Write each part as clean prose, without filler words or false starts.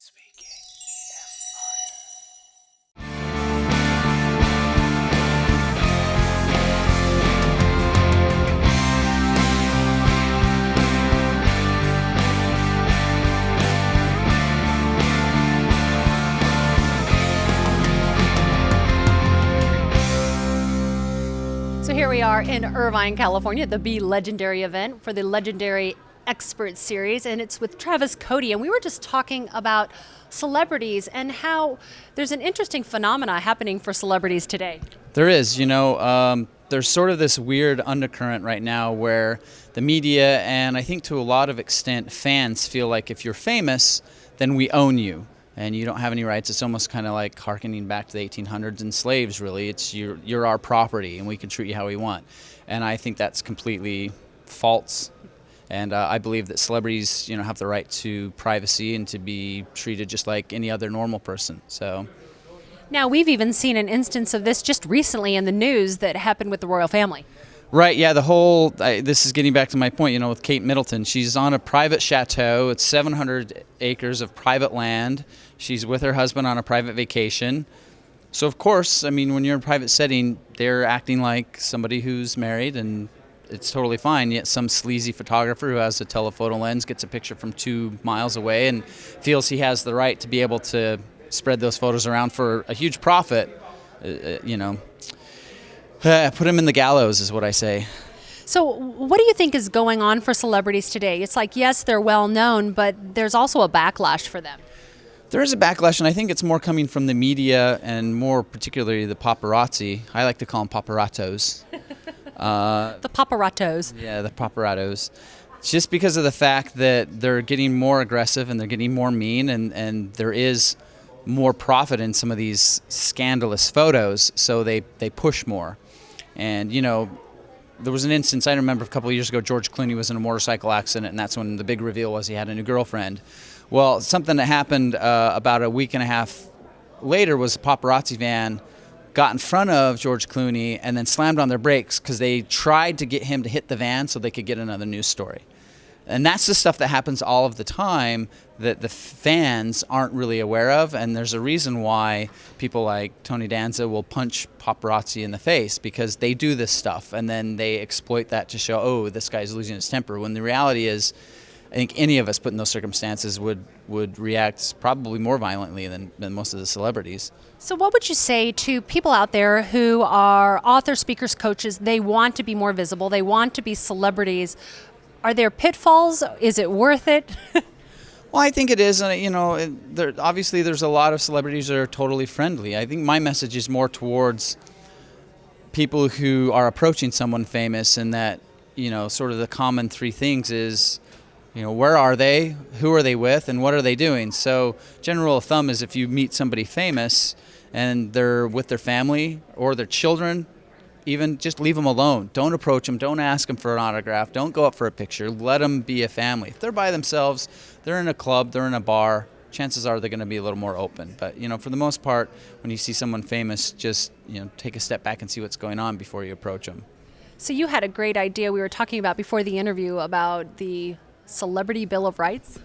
Speaking So here we are in Irvine, California, at the Be Legendary event for the Legendary Expert Series, and it's with Travis Codian. We were just talking about celebrities and how there's an interesting phenomena happening for celebrities today. There is, there's sort of this weird undercurrent right now where the media and I think to a lot of extent fans feel like if you're famous, then we own you and you don't have any rights. It's almost kind of like hearkening back to the 1800s and slaves, really. It's you're our property and we can treat you how we want. And I think that's completely false. And I believe that celebrities, have the right to privacy and to be treated just like any other normal person. So. Now, we've even seen an instance of this just recently in the news that happened with the royal family. Right, yeah, this is getting back to my point, with Kate Middleton. She's on a private chateau. It's 700 acres of private land. She's with her husband on a private vacation. So, of course, when you're in a private setting, they're acting like somebody who's married, and it's totally fine. Yet some sleazy photographer who has a telephoto lens gets a picture from 2 miles away and feels he has the right to be able to spread those photos around for a huge profit, put him in the gallows is what I say. So what do you think is going on for celebrities today? It's like, yes, they're well known, but there's also a backlash for them. There is a backlash, and I think it's more coming from the media and more particularly the paparazzi. I like to call them paparazzo's. The paparazzo's. Yeah, the paparazzo's. It's just because of the fact that they're getting more aggressive and they're getting more mean, and there is more profit in some of these scandalous photos, so they push more. And, there was an instance, I remember a couple of years ago, George Clooney was in a motorcycle accident, and that's when the big reveal was he had a new girlfriend. Well, something that happened about a week and a half later was a paparazzi van got in front of George Clooney and then slammed on their brakes because they tried to get him to hit the van so they could get another news story. And that's the stuff that happens all of the time that the fans aren't really aware of, and there's a reason why people like Tony Danza will punch paparazzi in the face, because they do this stuff and then they exploit that to show, oh, this guy's losing his temper, when the reality is I think any of us put in those circumstances would react probably more violently than most of the celebrities. So what would you say to people out there who are authors, speakers, coaches? They want to be more visible. They want to be celebrities. Are there pitfalls? Is it worth it? Well, I think it is. Obviously there's a lot of celebrities that are totally friendly. I think my message is more towards people who are approaching someone famous, and that, sort of the common 3 things is, where are they, who are they with, and what are they doing? So general rule of thumb is if you meet somebody famous and they're with their family or their children, even just leave them alone. Don't approach them. Don't ask them for an autograph. Don't go up for a picture. Let them be a family. If they're by themselves, they're in a club, they're in a bar, chances are they're going to be a little more open. But, for the most part, when you see someone famous, just, take a step back and see what's going on before you approach them. So you had a great idea. We were talking about before the interview about the Celebrity Bill of Rights.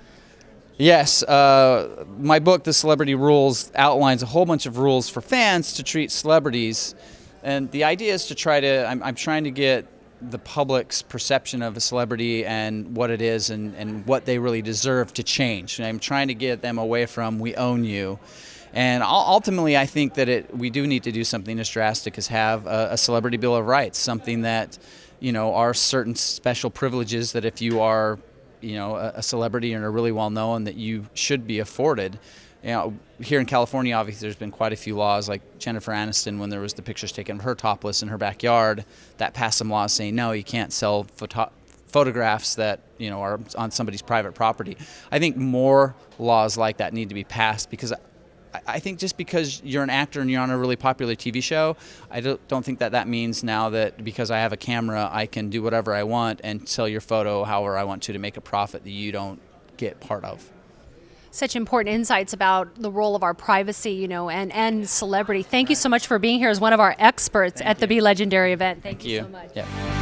Yes. My book, The Celebrity Rules, outlines a whole bunch of rules for fans to treat celebrities. And the idea is to I'm trying to get the public's perception of a celebrity and what it is and what they really deserve to change. And I'm trying to get them away from we own you. And ultimately, I think that we do need to do something as drastic as have a Celebrity Bill of Rights, something that, are certain special privileges that if you are, a celebrity and are really well known, that you should be afforded. Here in California, obviously, there's been quite a few laws, like Jennifer Aniston, when there was the pictures taken of her topless in her backyard, that passed some laws saying, no, you can't sell photographs that, are on somebody's private property. I think more laws like that need to be passed, because I think just because you're an actor and you're on a really popular TV show, I don't think that means now that because I have a camera, I can do whatever I want and sell your photo however I want to make a profit that you don't get part of. Such important insights about the role of our privacy, and celebrity. Thank you so much for being here as one of our experts at the Be Legendary event. Thank you so much. Yeah.